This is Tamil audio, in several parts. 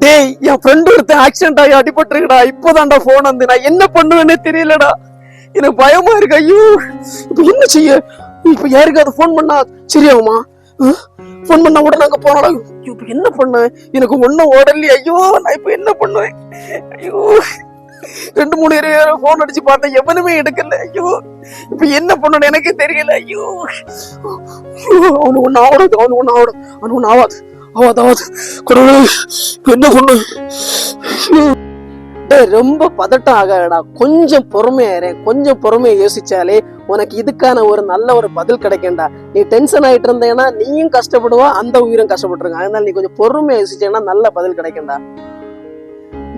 டேய், என் ஃப்ரெண்ட் ஒருத்தன் ஆக்சிடென்ட் ஆகி அடிபட்டுருக்கடா. இப்போதான்டா போன் வந்து, நான் என்ன பண்ணுவேன்னு தெரியலடா. எனக்கு பயமா இருக்கு. ஐயோ, இப்ப என்ன செய்ய? இப்ப யாருக்காவது போன் பண்ணா சரியாகுமா? போன் பண்ணா உடனே அங்க போனடா. இப்ப என்ன பண்ண? எனக்கு ஒன்னும் ஓடலையே. ஐயோ, நான் இப்ப என்ன பண்ணுவேன்? ஐயோ, 2-3 போன் அடிச்சு பார்த்தேன், எவனுமே எடுக்கல. ஐயோ, இப்ப என்ன பண்ணணும் எனக்கே தெரியல. ஐயோ, அவனு ஒண்ணு ஆவடாது, அவனு ஒண்ணு ஆவடாது, அவனு ஒண்ணு ஆவாது, ஆவாது கடவுளே, இப்ப என்ன பண்ணு? ரொம்ப பதட்டம் ஆகாடா, கொஞ்சம் பொறுமையா கொஞ்சம் பொறுமையா யோசிச்சாலே உனக்கு இதுக்கான ஒரு நல்ல ஒரு பதில் கிடைக்கும்டா. நீ டென்ஷன் ஆயிட்டு இருந்தேன்னா நீயும் கஷ்டப்படுவா, அந்த உயிரும் கஷ்டப்பட்டுருங்க. அதனால நீ கொஞ்சம் பொறுமையா யோசிச்சேன்னா நல்ல பதில் கிடைக்கும்டா.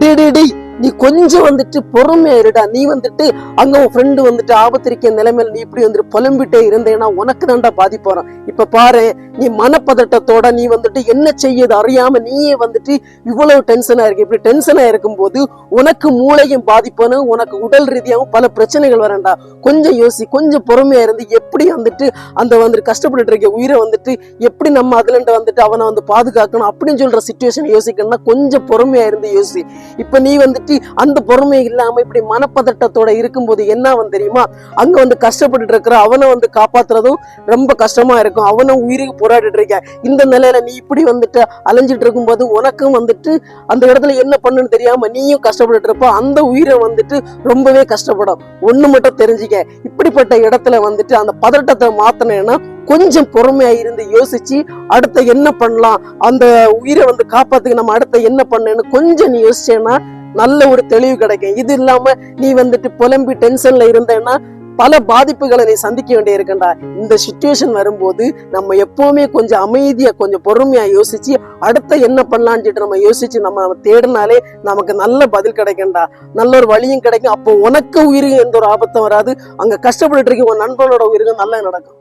டேய், நீ கொஞ்சம் வந்துட்டு பொறுமையா இருடா. நீ வந்துட்டு அங்க உன் ஃப்ரெண்டு வந்துட்டு ஆபத்து இருக்க நிலைமையில நீ இப்படி வந்துட்டு புலம்பிட்டே இருந்தேன்னா உனக்கு தான்டா பாதிப்பு வரும். இப்ப பாரு, நீ மனப்பதட்டத்தோட நீ வந்துட்டு என்ன செய்யுது அறியாம நீயே வந்துட்டு இவ்வளவு டென்ஷனா இருக்கு. இப்படி டென்ஷனா இருக்கும் போது உனக்கு மூளையும் பாதிப்பனும், உனக்கு உடல் ரீதியாகவும் பல பிரச்சனைகள் வரண்டா. கொஞ்சம் யோசி, கொஞ்சம் பொறுமையா இருந்து எப்படி வந்துட்டு அந்த வந்துட்டு கஷ்டப்பட்டு இருக்க உயிரை வந்துட்டு எப்படி நம்ம அதுல வந்துட்டு அவனை வந்து பாதுகாக்கணும் அப்படின்னு சொல்ற சிச்சுவேஷன் யோசிக்கணும்னா கொஞ்சம் பொறுமையா இருந்து யோசி. இப்ப நீ வந்துட்டு அந்த பொறுமை இல்லாம இப்படி மனப்பதட்டத்தோட இருக்கும்போது என்ன வந்து தெரியுமா, அங்க வந்து கஷ்டப்பட்டு இருக்கிற அவனை வந்து காப்பாத்துறதும் ரொம்ப கஷ்டமா இருக்கும். அவனும் உயிருக்கு போராடிட்டு இருக்க இந்த நிலையில நீ இப்படி வந்துட்டு அலைஞ்சிட்டு இருக்கும் போது உனக்கும் வந்துட்டு அந்த இடத்துல என்ன பண்ணுன்னு தெரியாம நீயும் கஷ்டப்பட்டு இருப்ப. அந்த உயிரை வந்துட்டு ரொம்பவே கஷ்டப்படும். ஒண்ணு மட்டும் தெரிஞ்சுக்க, இப்படிப்பட்ட இடத்துல வந்துட்டு அந்த பதட்டத்தை மாத்தினேன்னா கொஞ்சம் பொறுமையா இருந்து யோசிச்சு அடுத்த என்ன பண்ணலாம், அந்த உயிரை வந்து காப்பாத்துக்கு நம்ம அடுத்த என்ன பண்ணேன்னு கொஞ்சம் நீ யோசிச்சேன்னா நல்ல ஒரு தெளிவு கிடைக்கும். இது இல்லாம நீ வந்துட்டு புலம்பி டென்ஷன்ல இருந்தேன்னா பல பாதிப்புகளை நீ சந்திக்க வேண்டிய இருக்குண்டா. இந்த சிச்சுவேஷன் வரும்போது நம்ம எப்பவுமே கொஞ்சம் அமைதியா கொஞ்சம் பொறுமையா யோசிச்சு அடுத்த என்ன பண்ணலான்னு சொல்லிட்டு நம்ம யோசிச்சு நம்ம தேடினாலே நமக்கு நல்ல பதில் கிடைக்கும்டா. நல்ல ஒரு வழியும் கிடைக்கும். அப்போ உனக்கு உயிருக்கு எந்த ஒரு ஆபத்தும் வராது. அங்க கஷ்டப்பட்டு இருக்க உன் நண்பனோட உயிருக்கு நல்லா நடக்கும்.